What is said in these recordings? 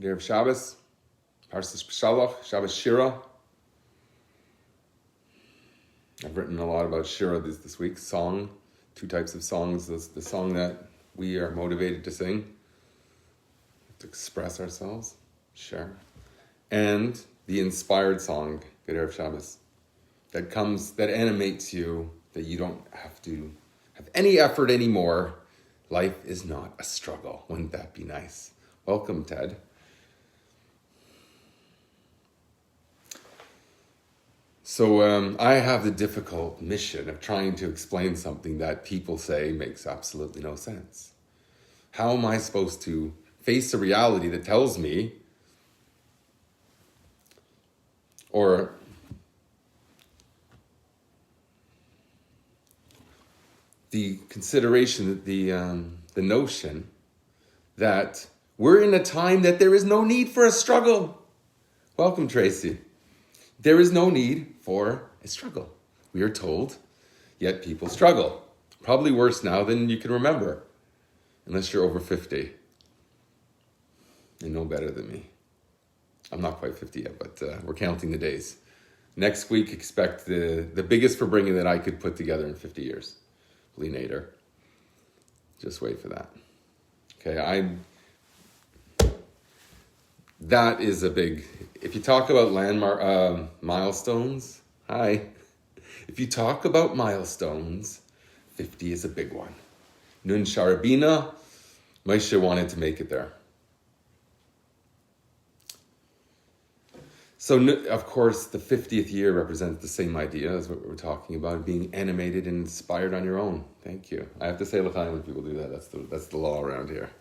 Good day of Shabbos, Parshas Beshalach, Shabbos Shira. I've written a lot about Shira this week. Song, two types of songs. The song that we are motivated to sing, to express ourselves, share. And the inspired song, Good day of Shabbos, that animates you, that you don't have to have any effort anymore. Life is not a struggle. Wouldn't that be nice? Welcome, Ted. So I have the difficult mission of trying to explain something that people say makes absolutely no sense. How am I supposed to face a reality that tells me, or the consideration, the notion that we're in a time that there is no need for a struggle? Welcome, Tracy. There is no need for a struggle. We are told, yet people struggle. Probably worse now than you can remember, unless you're over 50. You know better than me. I'm not quite 50 yet, but we're counting the days. Next week, expect the biggest bringing that I could put together in 50 years. Lenader. Just wait for that. Okay, that is a big, if you talk about landmark milestones, if you talk about milestones, 50 is a big one. Nun Sharabina, Moshe wanted to make it there. So, of course, the 50th year represents the same idea as what we're talking about, being animated and inspired on your own. Thank you. I have to say l'chaim when people do that. That's the law around here.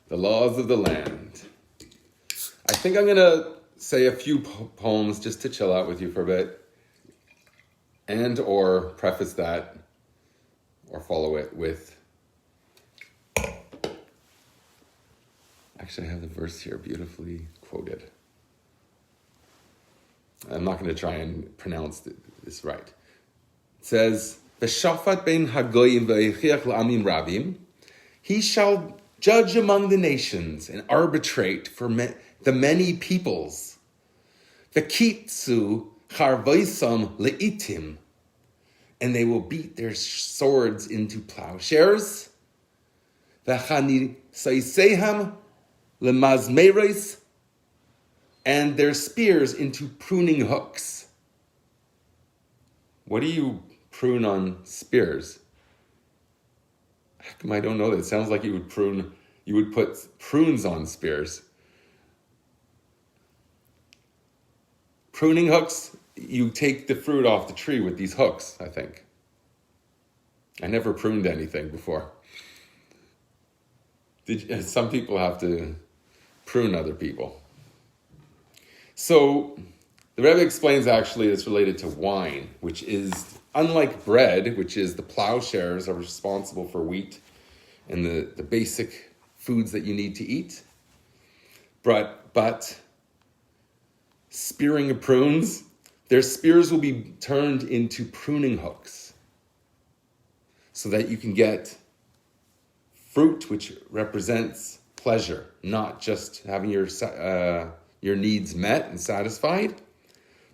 The laws of the land. I think I'm going to say a few poems just to chill out with you for a bit, and or preface that or follow it with... Actually, I have the verse here beautifully quoted. I'm not going to try and pronounce this right. It says, "V'shafat ben hagoyim v'yichiach la'amim rabim." He shall judge among the nations and arbitrate for the many peoples. V'kitzu charvoisam le'itim. And they will beat their swords into plowshares. V'chani saiseham lemazmeres. And their spears into pruning hooks. What do you prune on spears? How come I don't know that? It sounds like you would put prunes on spears. Pruning hooks, you take the fruit off the tree with these hooks, I think. I never pruned anything before. Some people have to prune other people. So the Rebbe explains actually it's related to wine, which is, unlike bread, which is the plowshares are responsible for wheat and the basic foods that you need to eat. But spearing of prunes, their spears will be turned into pruning hooks so that you can get fruit which represents pleasure, not just having your needs met and satisfied,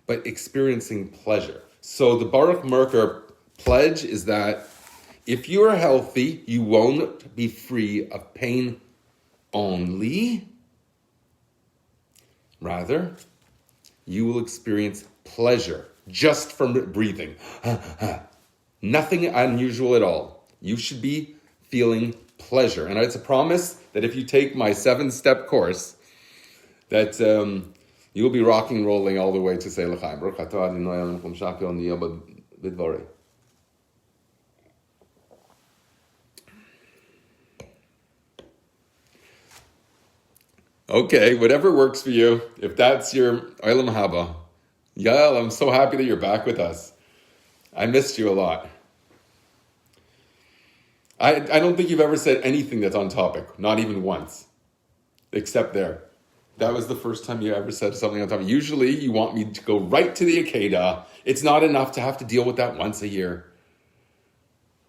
but experiencing pleasure. So the Baruch Merker pledge is that if you are healthy, you won't be free of pain only. Rather, you will experience pleasure just from breathing. Nothing unusual at all. You should be feeling pleasure. And it's a promise that if you take my 7-step course, that you'll be rocking and rolling all the way to say l'chaim. Okay, whatever works for you. If that's your olam haba. Yael, I'm so happy that you're back with us. I missed you a lot. I don't think you've ever said anything that's on topic, not even once, except there. That was the first time you ever said something on topic. Usually you want me to go right to the Akedah. It's not enough to have to deal with that once a year.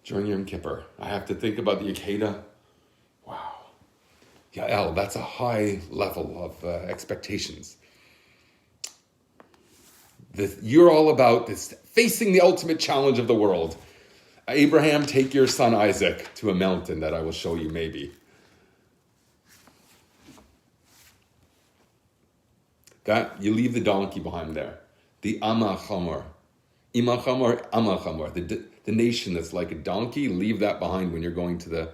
During Yom Kippur, I have to think about the Akedah. Wow. Yael, that's a high level of expectations. You're all about this, facing the ultimate challenge of the world. Abraham, take your son Isaac to a mountain that I will show you maybe. That, you leave the donkey behind there. The Amachamor. Imachamor, Amachamor. The nation that's like a donkey, leave that behind when you're going to the,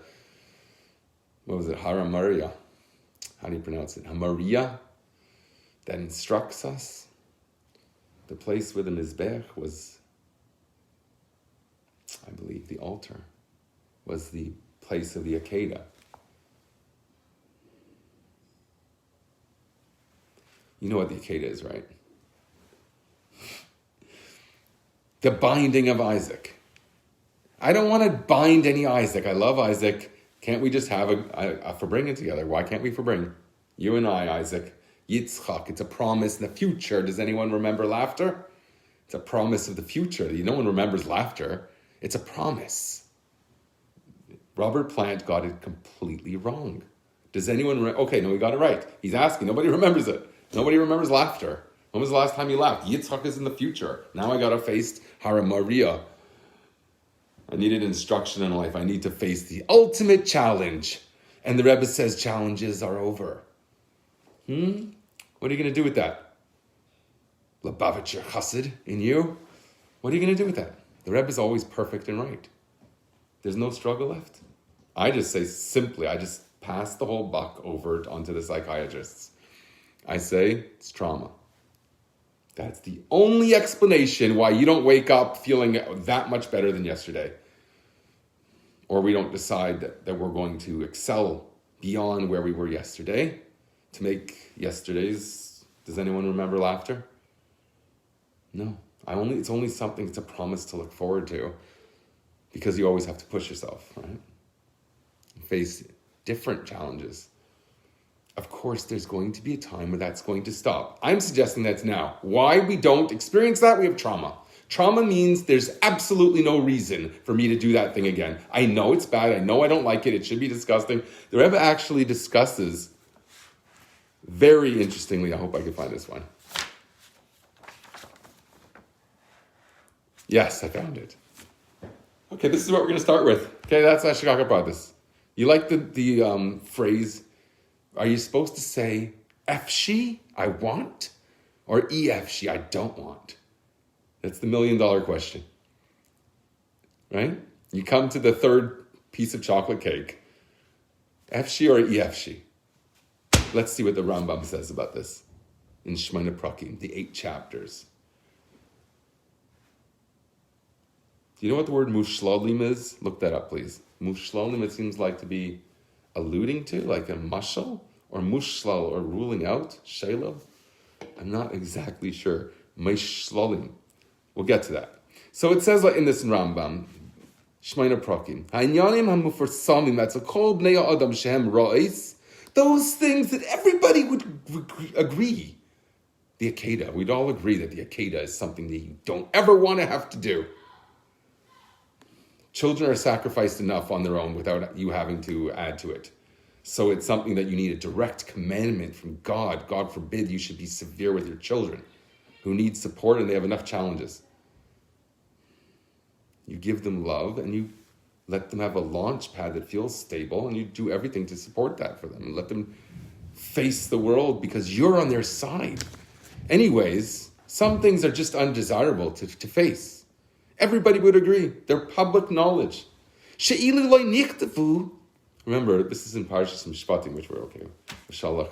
what was it, Haramaria. How do you pronounce it? Hamaria. That instructs us. The place where the Mizbech was, I believe the altar, was the place of the Akedah. You know what the Akedah is, right? The binding of Isaac. I don't want to bind any Isaac. I love Isaac. Can't we just have a Farbrengen together? Why can't we Farbring? You and I, Isaac. Yitzchak. It's a promise in the future. Does anyone remember laughter? It's a promise of the future. No one remembers laughter. It's a promise. Robert Plant got it completely wrong. Does anyone okay, no, he got it right. He's asking. Nobody remembers it. Nobody remembers laughter. When was the last time you laughed? Yitzchak is in the future. Now I got to face Hara Maria. I needed instruction in life. I need to face the ultimate challenge. And the Rebbe says challenges are over. What are you going to do with that? Lubavitcher chassid in you? What are you going to do with that? The Rebbe is always perfect and right. There's no struggle left. I just say simply, I just pass the whole buck over onto the psychiatrists. I say, it's trauma. That's the only explanation why you don't wake up feeling that much better than yesterday. Or we don't decide that we're going to excel beyond where we were yesterday to make yesterday's, does anyone remember laughter? No. It's only something, it's a promise to look forward to, because you always have to push yourself, right? Face different challenges. Of course, there's going to be a time where that's going to stop. I'm suggesting that's now. Why we don't experience that? We have trauma. Trauma means there's absolutely no reason for me to do that thing again. I know it's bad. I know I don't like it. It should be disgusting. The Rebbe actually discusses, very interestingly, I hope I can find this one. Yes, I found it. Okay, this is what we're going to start with. Okay, that's Ashikaka Pratis. You like the phrase, are you supposed to say Efshi, I want, or Efshi, I don't want? That's the $1 million question, right? You come to the third piece of chocolate cake. Efshi or Efshi? Let's see what the Rambam says about this in Shemona Prakim, the 8 chapters. Do you know what the word mushlalim is? Look that up, please. Mushlalim, it seems like to be alluding to, like a mashal, or mushlal, or ruling out, shayla. I'm not exactly sure. Mushlalim. We'll get to that. So it says like in this Rambam, Shemona Prakim, Ha'inyanim ha'mufarsamim, that's a kol bnei ha'adam shehem ra'is, those things that everybody would agree. The Akedah, we'd all agree that the Akedah is something that you don't ever want to have to do. Children are sacrificed enough on their own without you having to add to it. So it's something that you need a direct commandment from God. God forbid you should be severe with your children who need support and they have enough challenges. You give them love and you let them have a launch pad that feels stable and you do everything to support that for them and let them face the world because you're on their side. Anyways, some things are just undesirable to face. Everybody would agree. They're public knowledge. Remember, this is in Parshas Mishpatim, which we're okay with. Beshalach.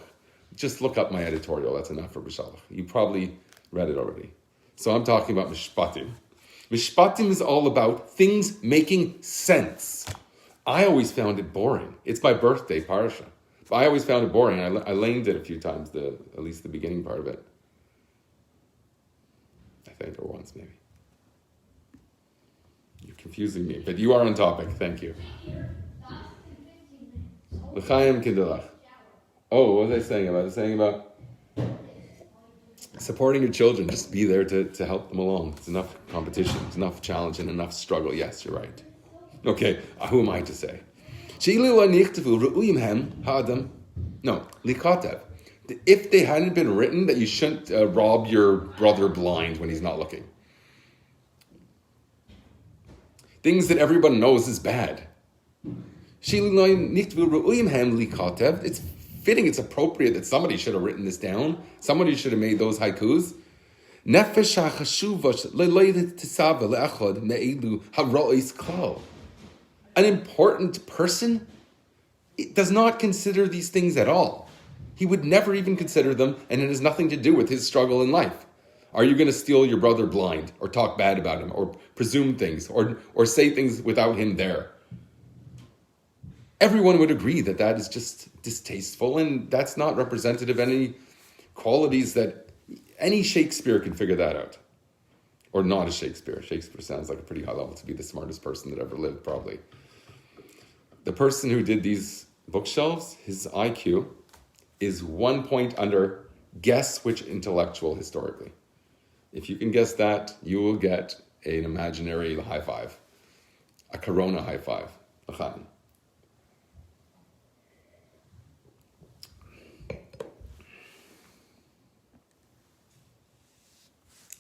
Just look up my editorial. That's enough for Beshalach. You probably read it already. So I'm talking about Mishpatim. Mishpatim is all about things making sense. I always found it boring. It's my birthday, Parsha. But I always found it boring. I lamed it a few times, at least the beginning part of it. I think, or once maybe. You're confusing me, but you are on topic. Thank you. L'chaim kindalach. Oh, what was I saying about? I was saying about supporting your children. Just be there to help them along. It's enough competition. It's enough challenge and enough struggle. Yes, you're right. Okay, who am I to say? No, likatev. If they hadn't been written, that you shouldn't rob your brother blind when he's not looking. Things that everyone knows is bad. It's fitting, it's appropriate that somebody should have written this down. Somebody should have made those haikus. An important person does not consider these things at all. He would never even consider them, and it has nothing to do with his struggle in life. Are you going to steal your brother blind, or talk bad about him, or presume things, or say things without him there? Everyone would agree that that is just distasteful, and that's not representative of any qualities that any Shakespeare can figure that out. Or not a Shakespeare. Shakespeare sounds like a pretty high level to be the smartest person that ever lived, probably. The person who did these bookshelves, his IQ is 1 point under guess which intellectual historically. If you can guess that, you will get an imaginary high five. A corona high five. L'chaim.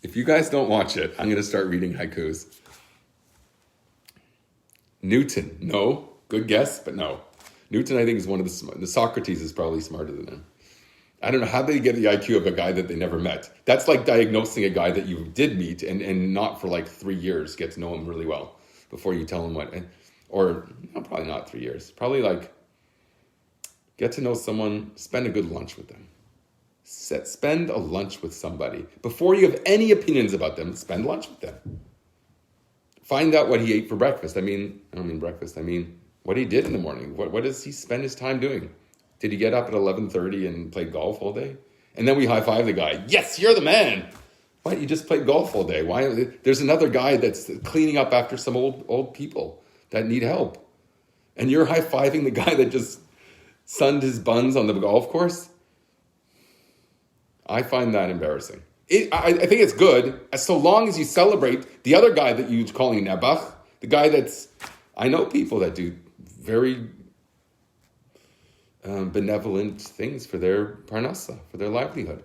If you guys don't watch it, I'm going to start reading haikus. Newton, no. Good guess, but no. Newton, I think, is one of the Socrates is probably smarter than him. I don't know how they get the IQ of a guy that they never met. That's like diagnosing a guy that you did meet and not for like 3 years, get to know him really well before you tell him what. Or no, probably not 3 years. Probably like get to know someone, spend a good lunch with them. Spend a lunch with somebody. Before you have any opinions about them, spend lunch with them. Find out what he ate for breakfast. I don't mean breakfast. I mean what he did in the morning. What does he spend his time doing? Did he get up at 11:30 and play golf all day? And then we high-five the guy. Yes, you're the man. What? You just played golf all day. Why? There's another guy that's cleaning up after some old people that need help. And you're high-fiving the guy that just sunned his buns on the golf course? I find that embarrassing. I think it's good, so long as you celebrate the other guy that you're calling Nebuch, the guy that's... I know people that do very benevolent things for their parnasa, for their livelihood.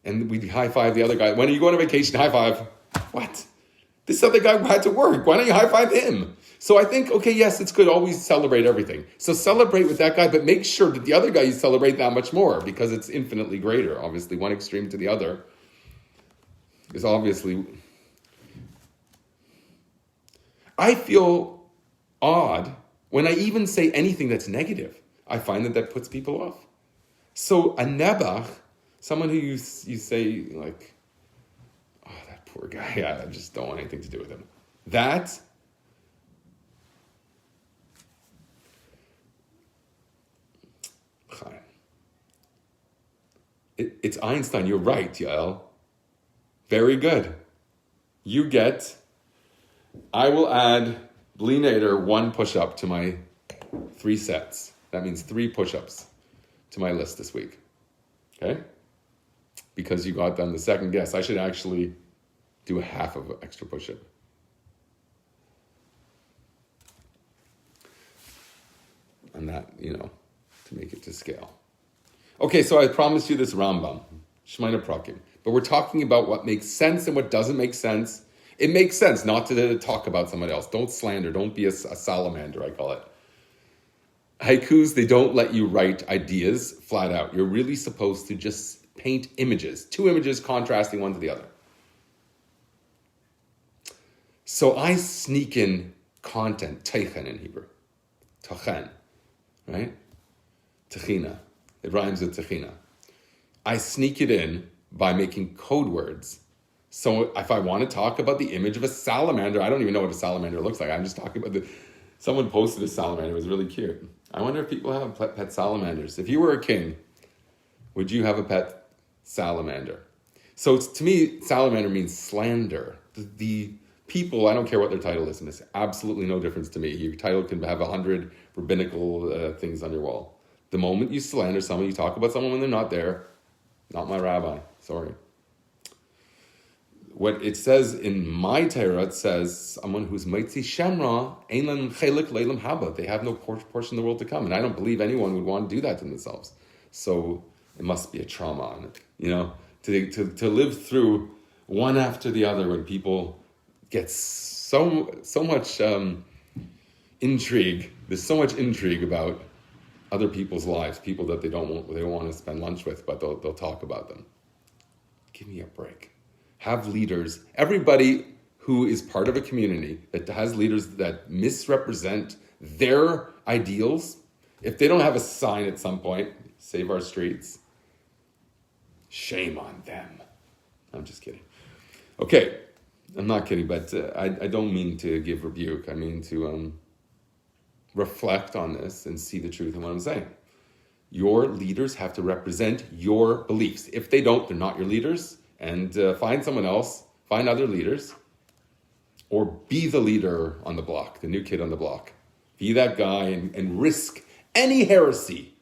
And we high-five the other guy. When are you going on vacation? High-five. What? This other guy had to work. Why don't you high-five him? So I think, okay, yes, it's good. Always celebrate everything. So celebrate with that guy, but make sure that the other guy you celebrate that much more because it's infinitely greater. Obviously, one extreme to the other is obviously... I feel odd when I even say anything that's negative. I find that puts people off. So a nebach, someone who you say like, oh, that poor guy, I just don't want anything to do with him. That... It's Einstein. You're right, Yael. Very good. You get... I will add Bli Neder 1 push-up to my 3 sets. That means 3 push-ups to my list this week. Okay? Because you got done the second guess. I should actually do a half of an extra push-up. And that, to make it to scale. Okay, so I promised you this Rambam, Shemaina Prakim. But we're talking about what makes sense and what doesn't make sense. It makes sense not to talk about somebody else. Don't slander. Don't be a salamander, I call it. Haikus, they don't let you write ideas flat out. You're really supposed to just paint images. 2 images contrasting one to the other. So I sneak in content, teichen in Hebrew. Tachen, right? Techina. It rhymes with techina. I sneak it in by making code words. So if I want to talk about the image of a salamander, I don't even know what a salamander looks like. I'm just talking about someone posted a salamander. It was really cute. I wonder if people have pet salamanders. If you were a king, would you have a pet salamander? So to me, salamander means slander. The people, I don't care what their title is, makes absolutely no difference to me. Your title can have 100 rabbinical things on your wall. The moment you slander someone, you talk about someone when they're not there, not my rabbi, sorry. what it says in my Torah, it says, someone who's Maitzi Shemra, Ein Lam Chelik Leilam Haba. They have no portion in the world to come. And I don't believe anyone would want to do that to themselves. So it must be a trauma on it, to live through one after the other when people get so much intrigue. There's so much intrigue about other people's lives, people that they don't want to spend lunch with, but they'll talk about them. Give me a break. Have leaders. Everybody who is part of a community that has leaders that misrepresent their ideals, if they don't have a sign at some point, save our streets, shame on them. I'm just kidding. Okay, I'm not kidding, but I don't mean to give rebuke. I mean to reflect on this and see the truth in what I'm saying. Your leaders have to represent your beliefs. If they don't, they're not your leaders. And find someone else, find other leaders, or be the leader on the block, the new kid on the block. Be that guy and risk any heresy,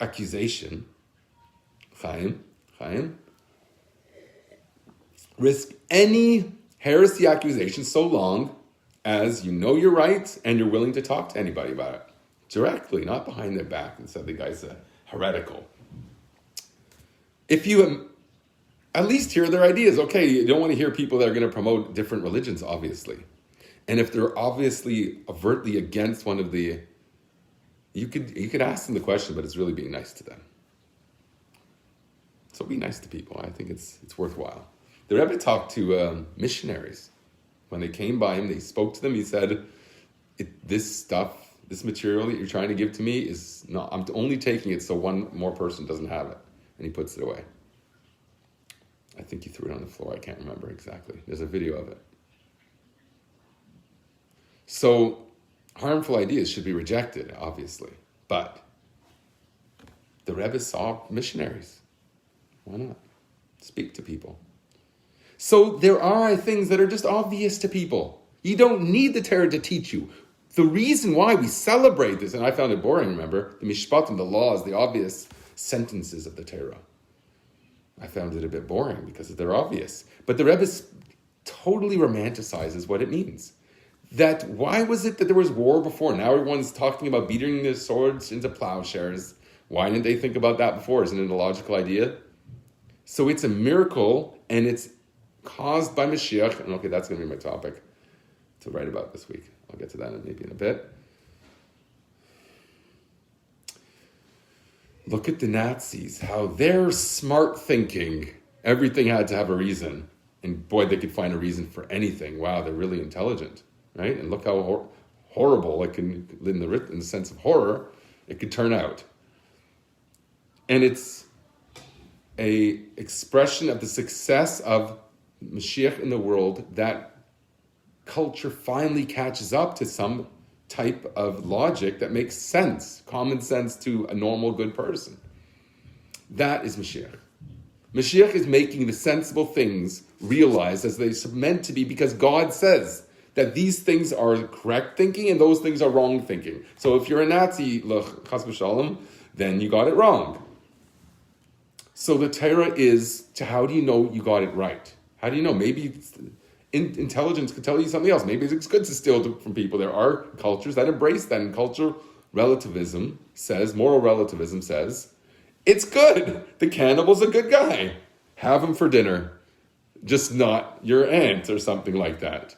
accusation. Chaim. Risk any heresy accusation so long as you know you're right and you're willing to talk to anybody about it. Directly, not behind their back and say the guy's heretical. If you at least hear their ideas. Okay, you don't want to hear people that are going to promote different religions, obviously. And if they're obviously overtly against one of the... You could ask them the question, but it's really being nice to them. So be nice to people. I think it's worthwhile. The Rebbe talked to missionaries. When they came by him, they spoke to them. He said, this material that you're trying to give to me is not... I'm only taking it so one more person doesn't have it. And he puts it away. I think he threw it on the floor. I can't remember exactly. There's a video of it. So harmful ideas should be rejected, obviously. But the Rebbe saw missionaries. Why not? Speak to people. So there are things that are just obvious to people. You don't need the Torah to teach you. The reason why we celebrate this, and I found it boring, remember, the mishpatim, the laws, the obvious sentences of the Torah. I found it a bit boring because they're obvious. But the Rebbe totally romanticizes what it means. That why was it that there was war before? Now everyone's talking about beating their swords into plowshares. Why didn't they think about that before? Isn't it a logical idea? So it's a miracle, and it's caused by Mashiach. And okay, that's going to be my topic to write about this week. I'll get to that maybe in a bit. Look at the Nazis, how their smart thinking, everything had to have a reason. And boy, they could find a reason for anything. Wow, they're really intelligent, right? And look how horrible it can, in the sense of horror, it could turn out. And it's a expression of the success of Mashiach in the world, that culture finally catches up to some type of logic that makes sense, common sense to a normal, good person. That is Mashiach. Mashiach is making the sensible things realized as they're meant to be, because God says that these things are correct thinking and those things are wrong thinking. So if you're a Nazi, chas v'shalom, then you got it wrong. So the Torah is, how do you know you got it right? How do you know? Maybe intelligence could tell you something else. Maybe it's good to steal from people. There are cultures that embrace that, and cultural relativism says, moral relativism says, it's good. The cannibal's a good guy. Have him for dinner. Just not your aunt or something like that.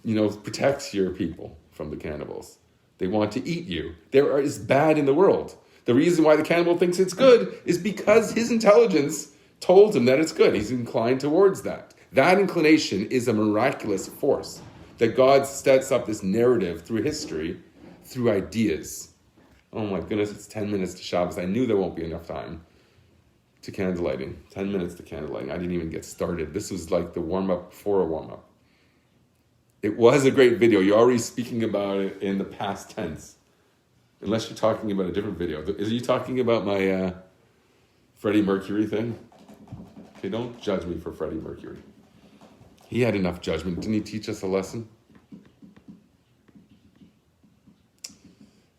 Protect your people from the cannibals. They want to eat you. There is bad in the world. The reason why the cannibal thinks it's good is because his intelligence told him that it's good. He's inclined towards that. That inclination is a miraculous force that God sets up this narrative through history, through ideas. Oh my goodness, it's 10 minutes to Shabbos. I knew there won't be enough time to candlelighting. 10 minutes to candlelighting. I didn't even get started. This was like the warm-up before a warm-up. It was a great video. You're already speaking about it in the past tense. Unless you're talking about a different video. Is you talking about my Freddie Mercury thing? Okay, don't judge me for Freddie Mercury. He had enough judgment. Didn't he teach us a lesson?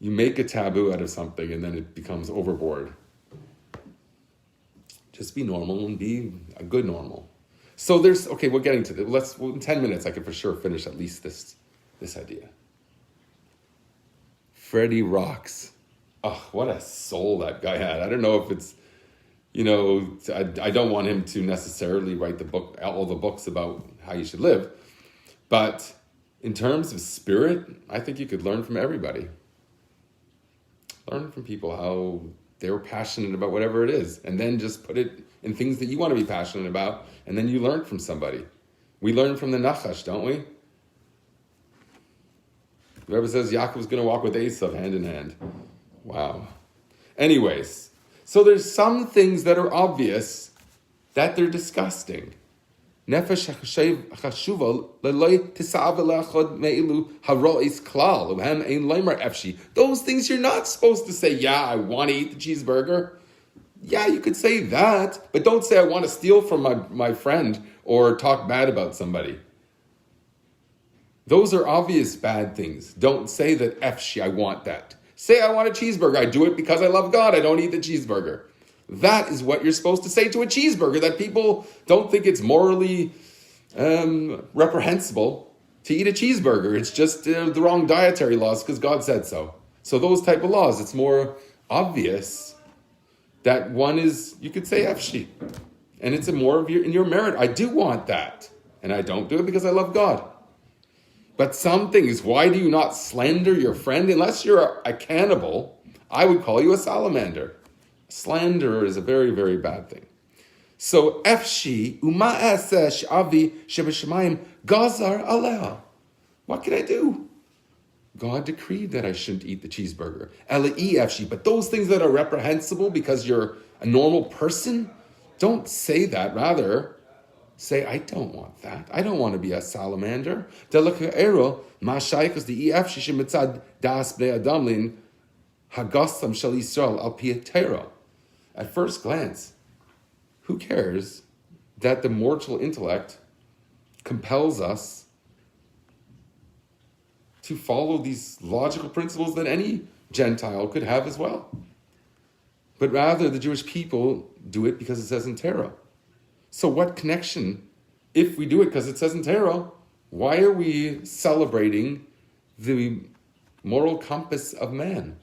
You make a taboo out of something and then it becomes overboard. Just be normal and be a good normal. So there's, okay, we're getting to this. In 10 minutes, I could for sure finish at least this idea. Freddie rocks. Oh, what a soul that guy had. I don't know if it's, I don't want him to necessarily write all the books about how you should live. But in terms of spirit, I think you could learn from everybody. Learn from people how they were passionate about whatever it is, and then just put it in things that you want to be passionate about, and then you learn from somebody. We learn from the Nachash, don't we? The Rebbe says Yaakov's going to walk with Esav hand in hand. Wow. Anyways, so there's some things that are obvious that they're disgusting. Nefesh chashuva leloi tisav leachod meilu harois klal uhem ein leimer efshi. Those things you're not supposed to say. Yeah, I want to eat the cheeseburger. Yeah, you could say that, but don't say I want to steal from my friend or talk bad about somebody. Those are obvious bad things. Don't say that efshi, I want that. Say I want a cheeseburger. I do it because I love God. I don't eat the cheeseburger. That is what you're supposed to say to a cheeseburger, that people don't think it's morally reprehensible to eat a cheeseburger. It's just the wrong dietary laws because God said so. So those type of laws, it's more obvious that one is, you could say efshi. And it's more of in your merit. I do want that. And I don't do it because I love God. But some things, why do you not slander your friend? Unless you're a cannibal, I would call you a salamander. Slander is a very, very bad thing. So, efshi uma'aseh avi shebeshamayim gazar aleh. What can I do? God decreed that I shouldn't eat the cheeseburger. Elei efshi. But those things that are reprehensible because you're a normal person, don't say that. Rather, say, I don't want that. I don't want to be a salamander. Delaka'ero ma'shaykas the efshi shemitzad das bnei adamlin hagasam shel Yisrael al pietero. At first glance, who cares that the mortal intellect compels us to follow these logical principles that any Gentile could have as well? But rather, the Jewish people do it because it says in Torah. So what connection, if we do it because it says in Torah, why are we celebrating the moral compass of man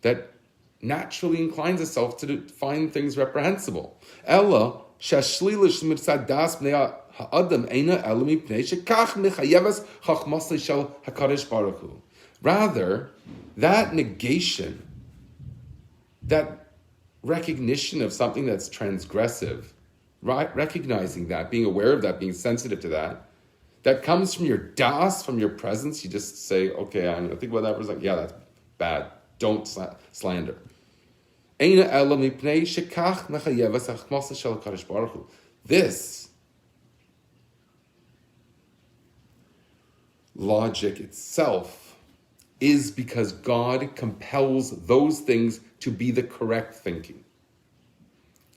that naturally inclines itself to find things reprehensible? Ella shashlilish mitzad das bnei ha'adam eina ela mipnei shekach mechayevas chachmasei shel hakadosh baruch hu. Rather, that negation, that recognition of something that's transgressive, right? Recognizing that, being aware of that, being sensitive to that, that comes from your das, from your presence. You just say, okay, I'm going to think about that for a second. Yeah, that's bad. Don't slander. This logic itself is because God compels those things to be the correct thinking.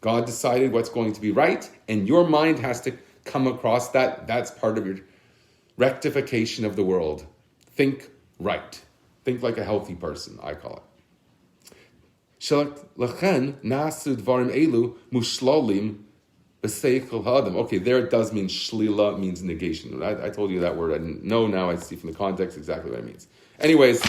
God decided what's going to be right, and your mind has to come across that. That's part of your rectification of the world. Think right. Think like a healthy person, I call it. Okay, there it does mean shlila, means negation. I told you that word. I didn't know. Now I see from the context exactly what it means. Anyways,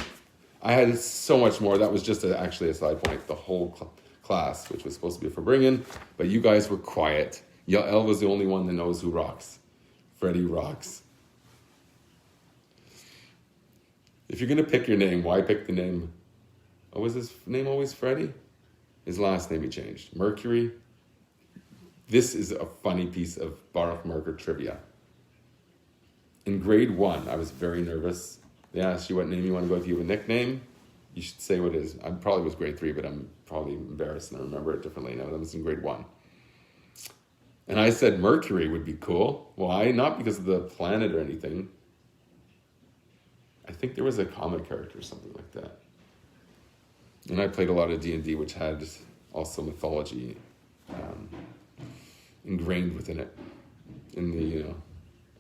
I had so much more. That was just actually a side point. The whole class, which was supposed to be for bringing, but you guys were quiet. Yael was the only one that knows who rocks. Freddie rocks. If you're going to pick your name, why pick the name? Oh, was his name always Freddie? His last name he changed. Mercury. This is a funny piece of Baruch Merker trivia. In grade 1, I was very nervous. They asked you what name you want to go with. If you have a nickname, you should say what it is. I probably was grade 3, but I'm probably embarrassed and I remember it differently now. That was in grade 1. And I said Mercury would be cool. Why? Not because of the planet or anything. I think there was a comic character or something like that. And I played a lot of D&D, which had also mythology ingrained within it, in the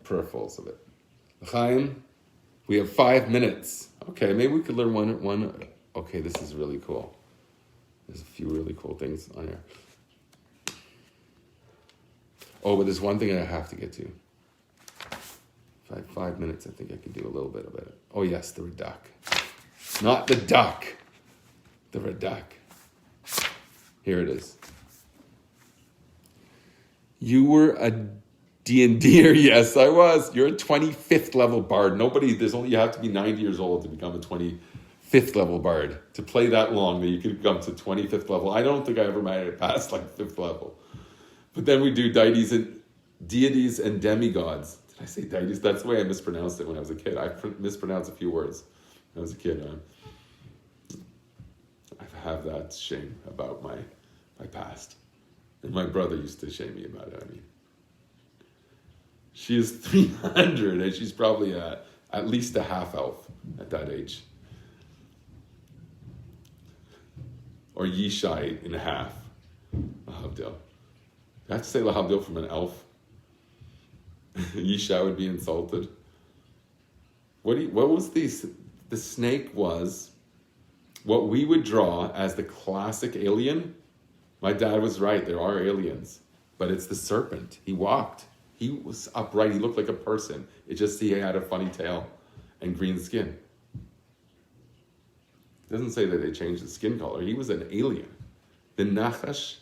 peripherals of it. Chaim, we have 5 minutes. Okay, maybe we could learn one. Okay, this is really cool. There's a few really cool things on here. Oh, but there's one thing I have to get to. If I have 5 minutes, I think I can do a little bit of it. Oh yes, the Radak. Not the duck. The Radak. Here it is. You were a D&D'er. Yes, I was. You're a 25th level bard. You have to be 90 years old to become a 25th level bard. To play that long, that you could come to 25th level. I don't think I ever made it past like 5th level. But then we do deities and demigods. Did I say deities? That's the way I mispronounced it when I was a kid. I mispronounced a few words when I was a kid. I have that shame about my past. And my brother used to shame me about it. She is 300 and she's probably at least a half elf at that age. Or Yishai in half. Lahavdil. Do I have to say Lahavdil from an elf? Yishai would be insulted. What was the snake was what we would draw as the classic alien. My dad was right, there are aliens. But it's the serpent. He walked. He was upright. He looked like a person. He had a funny tail and green skin. It doesn't say that they changed the skin color. He was an alien. The Nachash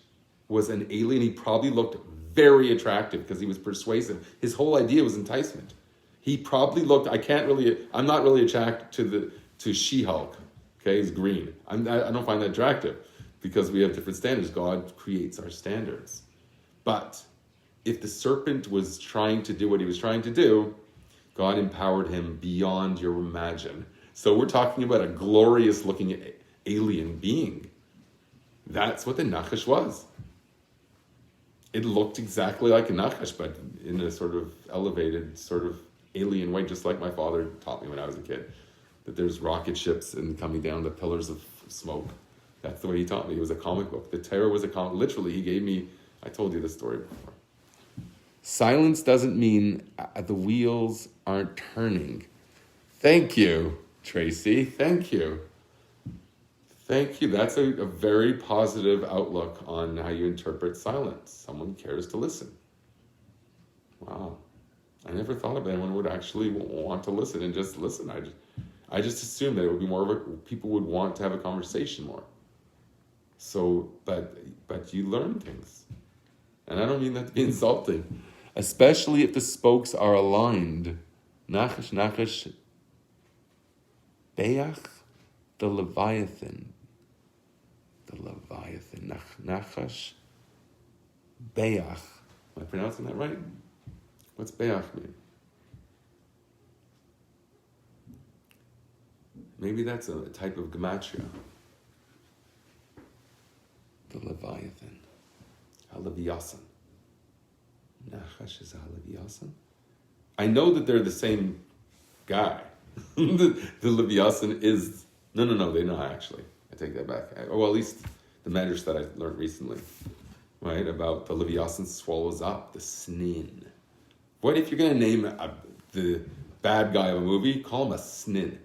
was an alien. He probably looked very attractive because he was persuasive. His whole idea was enticement. He probably looked, I'm not really attracted to She-Hulk. Okay, he's green. I don't find that attractive because we have different standards. God creates our standards. But if the serpent was trying to do what he was trying to do, God empowered him beyond your imagine. So we're talking about a glorious looking alien being. That's what the Nachash was. It looked exactly like a Nachash, but in a sort of elevated, sort of alien way, just like my father taught me when I was a kid. That there's rocket ships and coming down the pillars of smoke. That's the way he taught me. It was a comic book. The Torah was a comic. Literally, he gave me, I told you this story before. Silence doesn't mean the wheels aren't turning. Thank you, Tracy. Thank you. Thank you. That's a very positive outlook on how you interpret silence. Someone cares to listen. Wow. I never thought of anyone would actually want to listen and just listen. I just assumed that it would be more of people would want to have a conversation more. So, but you learn things. And I don't mean that to be insulting. Especially if the spokes are aligned. Nachash, Beach, the Leviathan. Nachash, Beach. Am I pronouncing that right? What's Beach mean? Maybe that's a type of gematria. The Leviathan. Haleviasan. Nachash is Haleviasan? I know that they're the same guy. the Leviathan is... No, they're not actually. I take that back. At least the measures that I learned recently. Right? About the Leviathan swallows up the snin. What if you're going to name the bad guy of a movie? Call him a snin.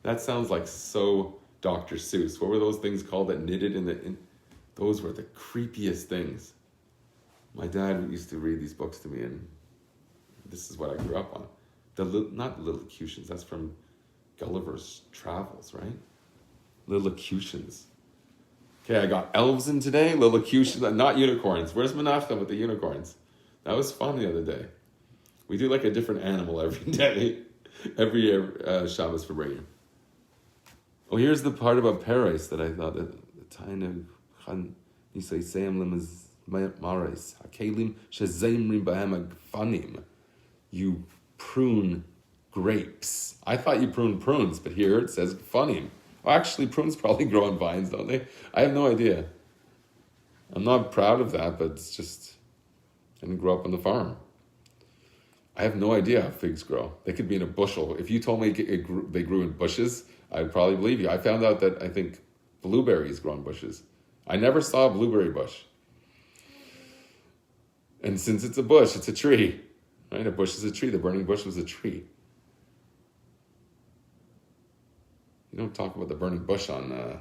That sounds like so Dr. Seuss. What were those things called that knitted in those were the creepiest things. My dad used to read these books to me, and this is what I grew up on. Not Lilliputians, that's from Gulliver's Travels, right? Lilliputians. Okay, I got elves in today, Lilliputians, not unicorns. Where's Menachem with the unicorns? That was fun the other day. We do like a different animal every day, every year, Shabbos for bringing. Oh, here's the part about Paris that I thought that the time of Nisayseim lemaz maris hakelim shezemrim bahem agfanim. You prune grapes. I thought you prune prunes, but here it says fanim. Well, actually, prunes probably grow on vines, don't they? I have no idea. I'm not proud of that, but it's just I didn't grow up on the farm. I have no idea how figs grow. They could be in a bushel. If you told me they grew in bushes, I would probably believe you. I found out that I think blueberries grow in bushes. I never saw a blueberry bush. And since it's a bush, it's a tree. Right? A bush is a tree. The burning bush was a tree. You don't talk about the burning bush on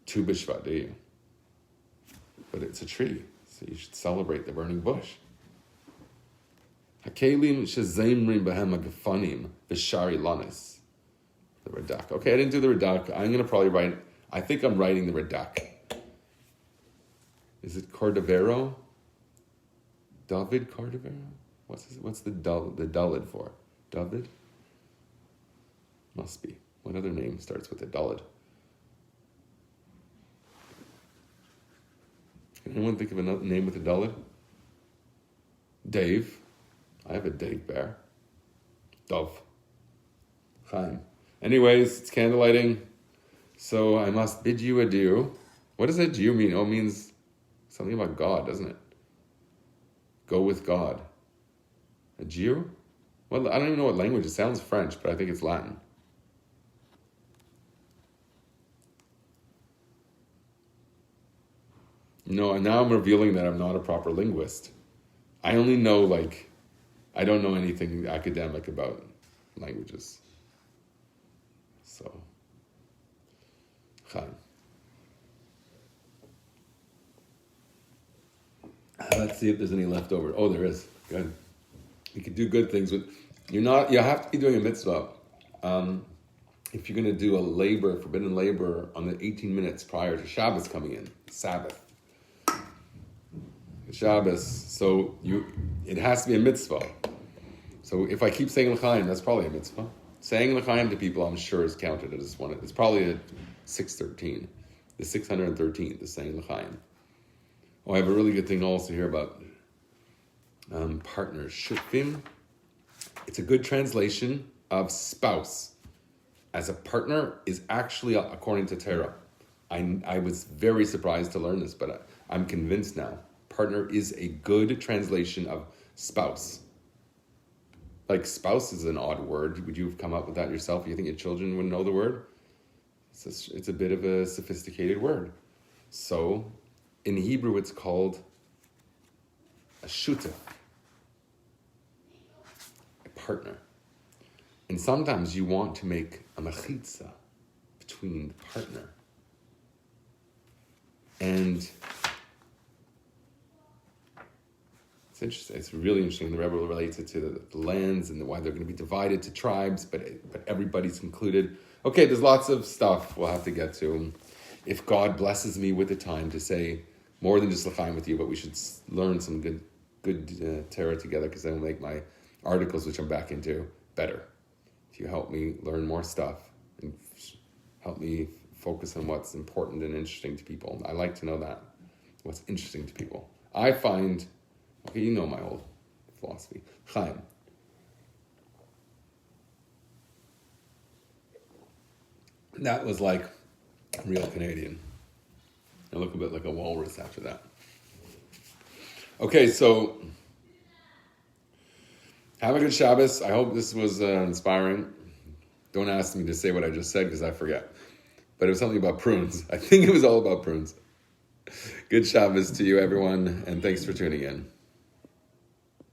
Tu B'Shvat, do you? But it's a tree. So you should celebrate the burning bush. Hakelim shezemrim behem agafanim v'shari lanis. The Radak. Okay, I didn't do the Radak. I'm going to probably write, I think I'm writing the Radak. Is it Cordovero? David Cordovero? What's the Dalid for? David? Must be. What other name starts with a Dalid? Can anyone think of another name with a Dalid? Dave. I have a Dave bear. Dove. Chaim. Anyways, it's candlelighting. So I must bid you adieu. What does adieu mean? Oh, it means something about God, doesn't it? Go with God. Adieu? Well, I don't even know what language. It sounds French, but I think it's Latin. No, and now I'm revealing that I'm not a proper linguist. I only know, I don't know anything academic about languages. So, Chaim. Let's see if there's any leftover. Oh, there is. Good. You could do good things with. You have to be doing a mitzvah. If you're going to do a forbidden labor on the 18 minutes prior to Shabbos coming in, Sabbath. Shabbos, so it has to be a mitzvah. So if I keep saying l'chaim, that's probably a mitzvah. Saying l'chaim to people, I'm sure, is counted as one. It's probably a 613, the 613th is saying l'chaim. Oh, I have a really good thing also here about partners. Shutfim. It's a good translation of spouse. As a partner is actually, according to Torah. I was very surprised to learn this, but I'm convinced now. Partner is a good translation of spouse. Like spouse is an odd word. Would you have come up with that yourself? You think your children would know the word? It's a bit of a sophisticated word. So in Hebrew it's called a shutef, a partner. And sometimes you want to make a mechitza between the partner. And it's interesting. It's really interesting. The Rebbe relates it to the lands and why they're going to be divided to tribes, but everybody's included. Okay, there's lots of stuff we'll have to get to. If God blesses me with the time to say more than just l'chaim with you, but we should learn some good Torah together, because then will make my articles, which I'm back into, better. If you help me learn more stuff and help me focus on what's important and interesting to people. I like to know that, what's interesting to people. I find, okay, you know my whole philosophy. Chaim. That was like real Canadian. I look a bit like a walrus after that. Okay, so have a good Shabbos. I hope this was inspiring. Don't ask me to say what I just said because I forget. But it was something about prunes. I think it was all about prunes. Good Shabbos to you, everyone, and thanks for tuning in.